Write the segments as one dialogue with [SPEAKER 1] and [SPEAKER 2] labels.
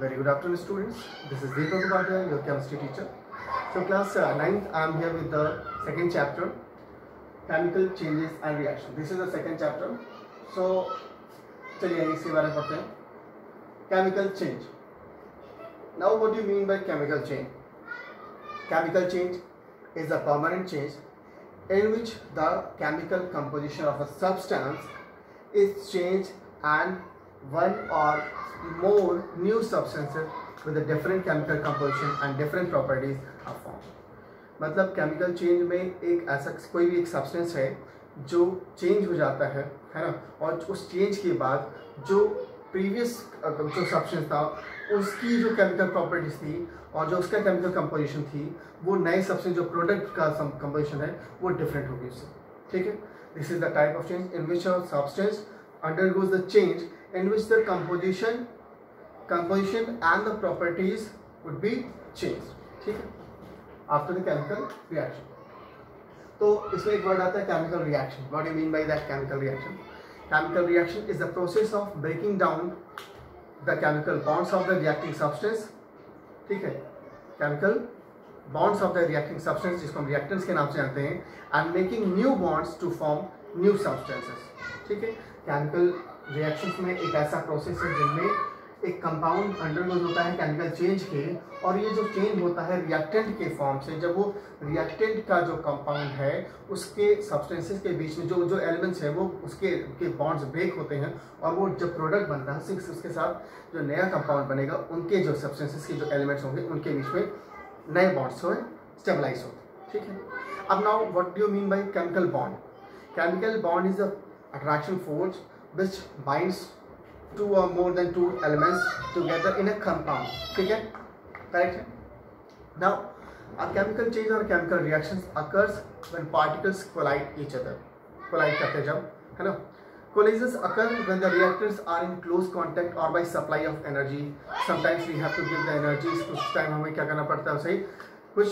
[SPEAKER 1] Very good afternoon, students. This is Deepak Upadhyay, your chemistry teacher. So, class 9th, I am here with the second chapter, chemical changes and reaction. This is the second chapter. So, चलिए इसके बारे में पढ़ते हैं. Chemical change. Now, what do you mean by chemical change? Chemical change is a permanent change in which the chemical composition of a substance is changed and one or more new substances with a different chemical composition and different properties are formed. मतलब chemical change में एक ऐसा कोई भी एक substance है जो change हो जाता है ना, और उस चेंज के बाद जो प्रीवियस जो सब्सटेंस था उसकी जो केमिकल प्रॉपर्टीज थी और जो उसका केमिकल कंपोजिशन थी वो नए सब्सटेंस जो प्रोडक्ट का कंपोजिशन है वो डिफरेंट होगी उससे. ठीक है, this is the type of change in which a substance undergoes the change in which the composition and the properties would be changed. ठीक है, after the chemical reaction. तो इसमें एक वर्ड आता है chemical reaction. What do you mean by that chemical reaction? Chemical reaction is the process of breaking down the chemical bonds of the reacting substance. ठीक है, chemical bonds of the reacting substance जिसको हम reactants के नाम से जानते हैं, and making new bonds to form new substances. ठीक है, केमिकल रिएक्शंस में एक ऐसा प्रोसेस है जिनमें एक कंपाउंड अंडरगोज होता है केमिकल चेंज के, और ये जो चेंज होता है रिएक्टेंट के फॉर्म से. जब वो रिएक्टेंट का जो कंपाउंड है उसके सब्सटेंसेस के बीच में जो एलिमेंट्स हैं वो उसके बॉन्ड्स ब्रेक होते हैं, और वो जब प्रोडक्ट बनता है उसके साथ जो नया कंपाउंड बनेगा उनके जो सब्सटेंसेस के जो एलिमेंट्स होंगे उनके बीच में नए बॉन्ड्स हो स्टेबलाइज होते. ठीक है, अब now what do you mean by chemical bond? Chemical bond is a attraction force which binds two or more than two elements together in a compound. ठीक है, correct है. Now, a chemical change or chemical reactions occurs when particles collide each other. Collide करते जब, है ना. Collisions occur when the reactors are in close contact or by supply of energy. Sometimes we have to give the energy. कुछ time हमें क्या करना पड़ता है, उसे कुछ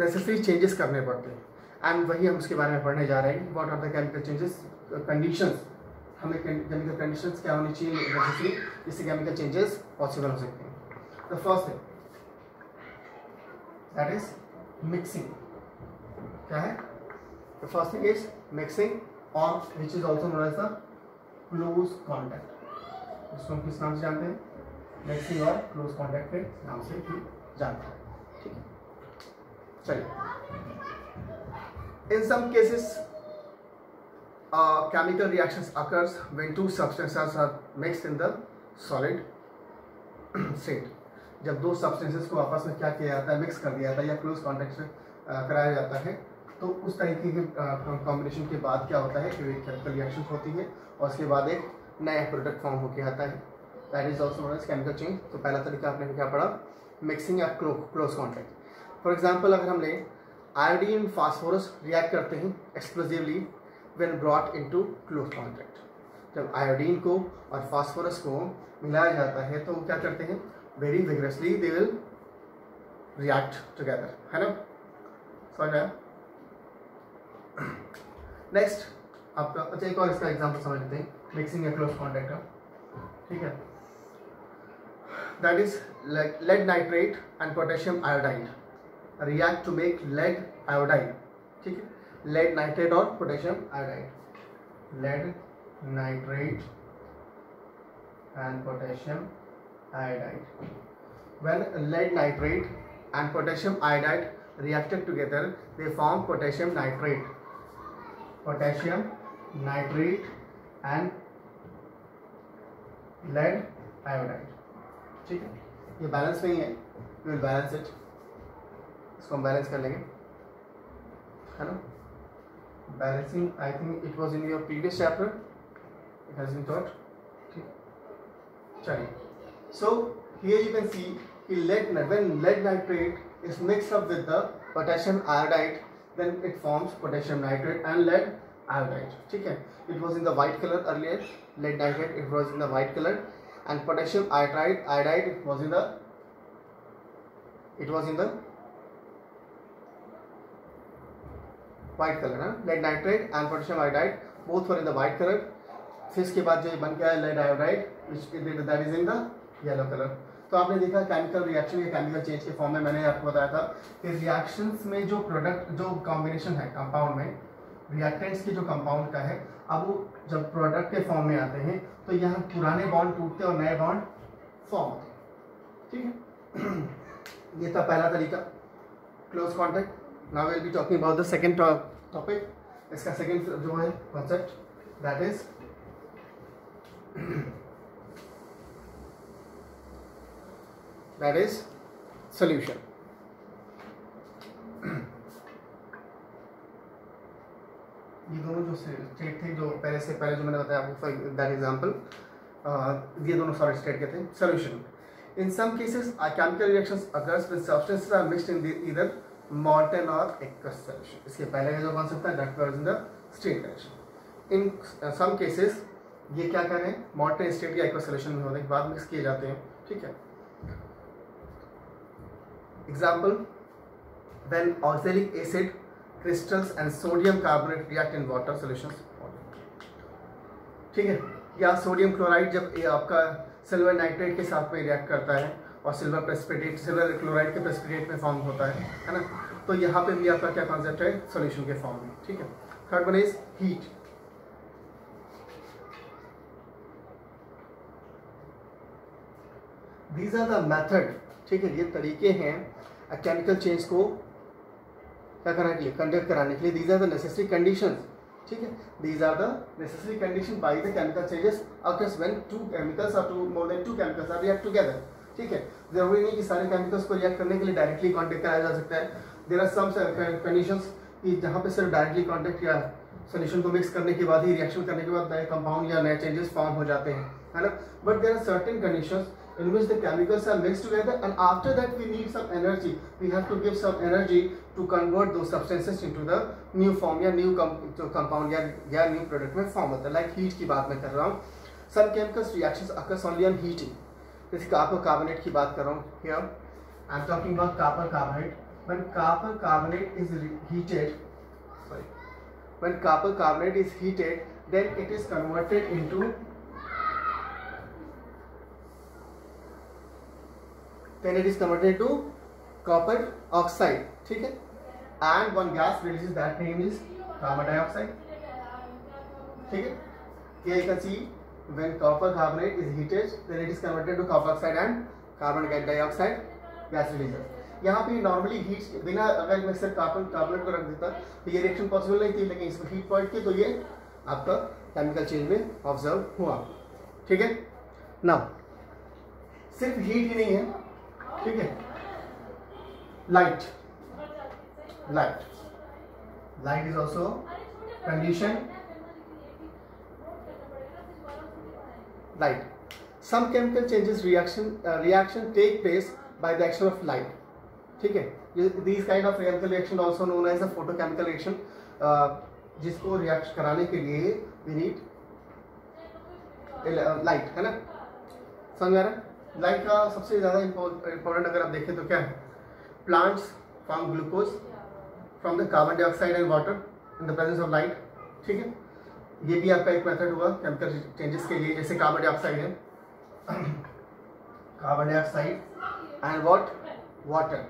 [SPEAKER 1] necessary changes करने पड़ते हैं. एंड वही हम उसके बारे में पढ़ने जा रहे हैं. What are the chemical changes conditions, हमें केमिकल कंडीशंस क्या होनी चाहिए नेसेसरी जिससे केमिकल चेंजेस पॉसिबल हो सकते हैं. The first thing that is mixing. क्या है? The first thing is mixing और which is also known as the close contact. इसको हम किस नाम से जानते हैं? मिक्सिंग और क्लोज कॉन्टैक्ट के नाम से भी जानते हैं. ठीक है, चलिए. In some cases, chemical reactions occurs when two substances are mixed in the solid state. जब दो substances को आपस में क्या किया जाता है, मिक्स कर दिया जाता है या क्लोज कॉन्टैक्ट से कराया जाता है, तो उस तरीके के कॉम्बिनेशन के बाद क्या होता है कि केमिकल रिएक्शन होती है और उसके बाद एक नया प्रोडक्ट फॉर्म होकर आता है. That is also known as chemical change. तो पहला तरीका आपने क्या पढ़ा? मिक्सिंग या क्लोज कॉन्टैक्ट. फॉर एग्जाम्पल अगर हम लें आयोडीन फास्फोरस रिएक्ट करते हैं explosively when brought into close contact. जब आयोडीन को और फास्फोरस को मिलाया जाता है तो क्या करते हैं? Very vigorously they will react together, है ना. समझ आया? नेक्स्ट आपका अच्छा एक और इसका एग्जांपल समझ लेते हैं मिक्सिंग या क्लोज कॉन्टैक्ट का. ठीक है, that is lead nitrate and potassium iodide react to make lead iodide. ठीक है, lead nitrate और potassium iodide. Lead nitrate and potassium iodide. When lead nitrate and potassium iodide reacted together, they form potassium nitrate. Potassium nitrate and lead iodide. ठीक है, ये balance नहीं है. We will balance it. इसको हम balance कर लेंगे, है ना. Balancing I think it was in your previous chapter, it has been taught. ठीक, चलिए. So here you can see कि when lead nitrate is mixed up with the potassium iodide then it forms potassium nitrate and lead iodide. ठीक है, it was in the white colour earlier. Lead nitrate it was in the white colour and potassium iodide it was in the white color. Lead nitrate and potassium iodide both were in the white color. फिर इसके बाद जो बन गया है lead iodide, which that is in the yellow colour. तो आपने देखा केमिकल रिएक्शन या केमिकल चेंज के फॉर्म में मैंने आपको बताया था कि रिएक्शंस में जो प्रोडक्ट जो कॉम्बिनेशन है कंपाउंड में, रिएक्टेंट्स की जो कंपाउंड का है, अब वो जब प्रोडक्ट के फॉर्म में आते हैं तो यहाँ पुराने बॉन्ड टूटते और नए बॉन्ड फॉर्म होते हैं। ठीक है, ये था पहला तरीका, close contact. Now will be talking about the second topic. इसका सेकंड जो है कॉन्सेप्ट दैट इज सोल्यूशन। ये दोनों जो स्टेट थे जो पहले जो मैंने बताया आपको दैट एग्जांपल, ये दोनों सॉलिड स्टेट के थे। Solution, in some cases chemical reactions occurs when substances are mixed in either molten और aqueous solution। इसके पहले का जो कॉन्सेप्ट है that occurs in the state condition। In some cases ये क्या कर रहे हैं, molten स्टेट या aqueous solution में होने के बाद मिक्स किए जाते हैं। ठीक है, example, when oxalic acid crystals and sodium carbonate react in water solutions। ठीक है, या सोडियम क्लोराइड जब ये आपका सिल्वर नाइट्रेट के साथ में रिएक्ट करता है और सिल्वर प्रेसिपिटेट सिल्वर क्लोराइड के प्रेसिपिटेट में फॉर्म होता है ना, तो यहाँ पे भी आपका क्या कॉन्सेप्ट है, सॉल्यूशन के फॉर्म में। ठीक है, third one is heat. These are the method, ठीक है, ये तरीके हैं केमिकल चेंज को क्या कराने के लिए, कंडक्ट कराने के लिए। These are the necessary conditions. ठीक है, these are the necessary condition by the chemical changes occurs when two chemicals or more than two chemicals are react together। ठीक है, जरूरी नहीं कि सारे केमिकल्स को रिएक्ट करने के लिए डायरेक्टली कांटेक्ट कराया जा सकता है। देयर आर सम कंडीशंस कि जहाँ पे सिर्फ डायरेक्टली कांटेक्ट या सोल्यूशन को मिक्स करने के बाद ही रिएक्शन करने के बाद नए कंपाउंड या नए चेंजेस फॉर्म हो जाते हैं, है ना। But there are certain conditions in which the chemicals are mixed together and after that we need some energy, we have to give some energy to convert those substances into the new form या new compound या new product में form होता है। like heat की बात मैं कर रहा हूँ, some chemicals reactions occurs only on heating। जैसे copper carbonate की बात कर रहा हूँ, here I am talking about copper carbonate। when copper carbonate is heated, when copper carbonate is heated then it is converted into copper oxide। ठीक है, and one gas releases that name is carbon dioxide। ठीक है, here you can see when copper carbonate is heated then it is converted to copper oxide and carbon dioxide gas releases। यहाँ पे normally heat बिना, अगर मैं सिर्फ carbonate को रख देता तो ये रिएक्शन पॉसिबल नहीं थी, लेकिन इसमें हीट पॉइंट की तो ये आपका केमिकल चेंज में ऑब्जर्व हुआ। ठीक है, नाउ सिर्फ हीट ही नहीं है, ठीक है, light is also condition. Light, some chemical changes reaction take place by the action of light. ठीक है, this kind of chemical reaction also known as a photochemical reaction, जिसको रिएक्ट कराने के लिए वी नीड लाइट, है ना, समझ में आ रहा है। लाइट का सबसे ज़्यादा इंपॉर्टेंट अगर आप देखें तो क्या है, plants form glucose from the carbon dioxide and water in the presence of light. ठीक है, ये भी आपका एक मेथड हुआ केमिकल चेंजेस के लिए। जैसे कार्बन डाइऑक्साइड है, कार्बन डाइऑक्साइड एंड वाटर,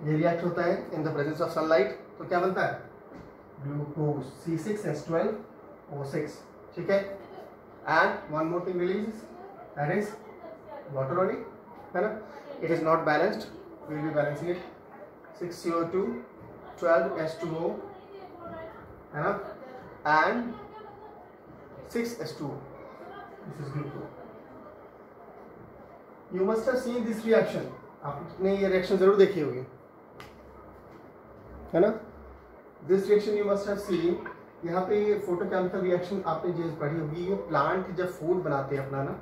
[SPEAKER 1] ये रिएक्ट होता है इन द प्रेजेंस ऑफ सनलाइट, तो क्या बनता है, ग्लूकोज C6H12O6। ठीक है, and one more thing release that is water only, है ना। it is not balanced, we will be balancing it, 6CO2 12H2O, है ना, and 6H2O, this is glucose। you must have seen this reaction, आपने ये reaction जरूर देखी होगी, है ना। this reaction you must have seen। यहाँ पे ये फोटोकेमिकल रिएक्शन आपने जो पढ़ी होगी, ये प्लांट जब फूड बनाते हैं अपना ना,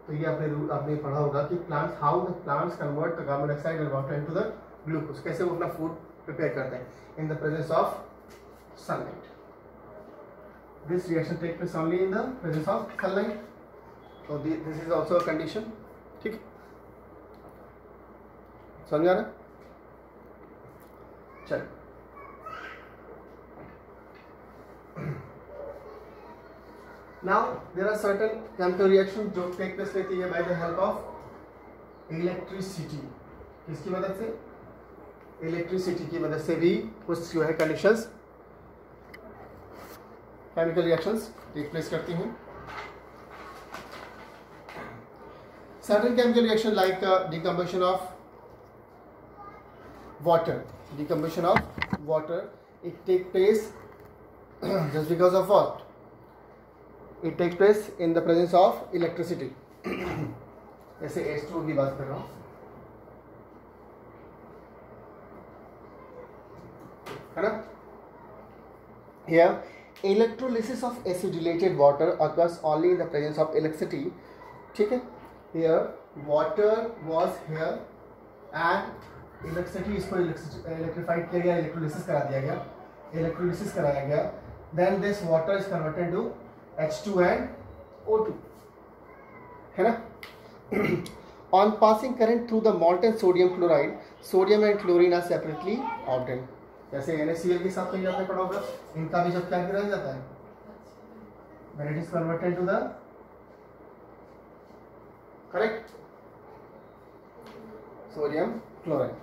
[SPEAKER 1] तो ये आपने पढ़ा होगा कि plants, how the plants convert the carbon dioxide and water into the glucose, कैसे वो अपना फूड प्रिपेयर करते हैं in the presence of sunlight. This reaction take place only in the presence of sunlight, तो this is also a condition. ठीक, समझ आ रहा है, चलो Now there are certain chemical reactions जो take place लेती है by the help of electricity. किसकी मदद से? इलेक्ट्रिसिटी की मदद से भी कुछ जो है conditions chemical reactions take place करती हैं. Certain chemical reaction like decomposition of water. Decomposition of water, it takes place just because of what? It takes place in the presence of electricity. जैसे H2 की बात कर रहा हूँ. है ना? Here, electrolysis of acidulated water occurs only in the presence of electricity. ठीक है? Here, water was here and electricity इसको electrified किया गया, electrolysis करा दिया गया, electrolysis कराया गया. Then this water is converted to H2 and O2. है ना? On passing current through the molten sodium chloride, sodium and chlorine are separately obtained. जैसे NaCl के साथ में आपने पढ़ा होगा, इनका भी जब क्या किया जाता है, when it is converted to the correct sodium chloride.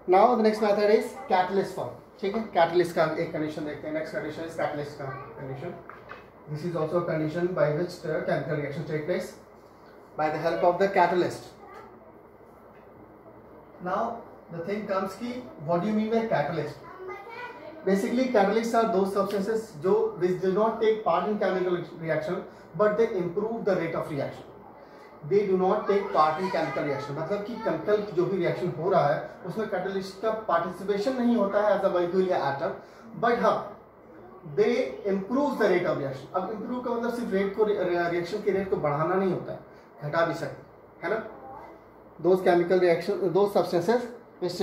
[SPEAKER 1] Now the next method is catalyst form. ठीक है, catalyst का एक condition देखते हैं. Next condition is catalyst का condition. This is also a condition by which the chemical reactions take place by the help of the catalyst. Now the thing comes ki what do you mean by catalyst? Basically catalysts are those substances जो which do not take part in chemical reaction but they improve the rate of reaction. They do not take part in chemical reaction. मतलब कि chemical जो भी reaction हो रहा है उसमें catalyst का participation नहीं होता है as a molecule या atom, but हाँ they improve the rate of reaction. अब improve का मतलब सिर्फ rate को reaction के rate को बढ़ाना नहीं होता है, घटा भी सकते है ना. Those chemical reaction, those substances which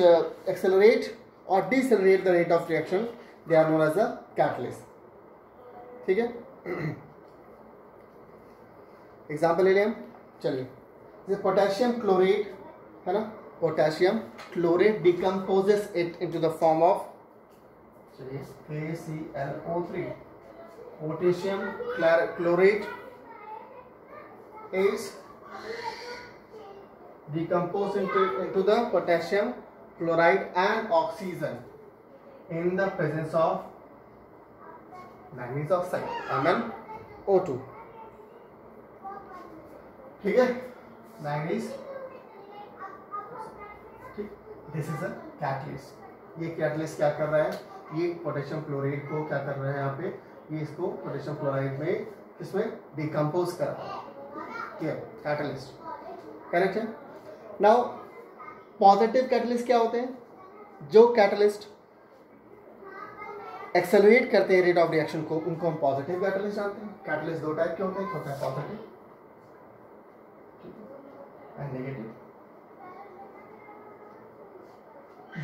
[SPEAKER 1] accelerate or decelerate the rate of reaction, they are known as a catalyst. ठीक है, एग्जाम्पल ले लें हम. चलिए, जैसे पोटेशियम क्लोरेट है ना, potassium chlorate decomposes it into the form of, चलिए, KClO3. Potassium chlorate is decomposed into the potassium chloride and oxygen in the presence of manganese oxide MnO2. ठीक है, मैंगनीज. ठीक, दिस इज अ कैटलिस्ट. ये catalyst क्या कर रहा है, ये पोटेशियम क्लोराइड को क्या कर रहा है यहाँ पे, ये इसको पोटेशियम क्लोराइड में इसमें डिकम्पोज कर रहा है. ठीक है, कैटलिस्ट करेक्ट है. नाउ पॉजिटिव कैटलिस्ट क्या होते हैं, जो कैटलिस्ट एक्सेलरेट करते हैं रेट ऑफ रिएक्शन को, उनको हम पॉजिटिव कैटलिस्ट जानते हैं. कैटलिस्ट दो टाइप के होते हैं, एक होता है पॉजिटिव एंड नेगेटिव.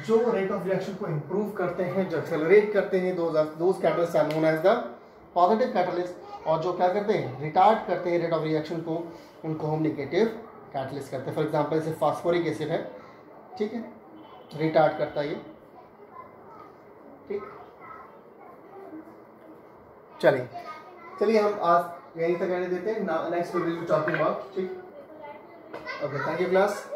[SPEAKER 1] जो रेट ऑफ रिएक्शन को इंप्रूव करते हैं, जो एक्सेलरेट करते हैं, those catalyst are known as the positive catalyst. और जो क्या करते हैं, रिटार्ड करते हैं रेट ऑफ रिएक्शन को, उनको हम नेगेटिव कैटलिस्ट करते हैं. फॉर एग्जांपल जैसे फास्फोरिक एसिड है, ठीक है, रिटार्ड करता है ये. ठीक, चलिए हम आज यहीं तक रहने देते हैं. Next we will be talking about. ठीक, ओके, थैंक यू क्लास.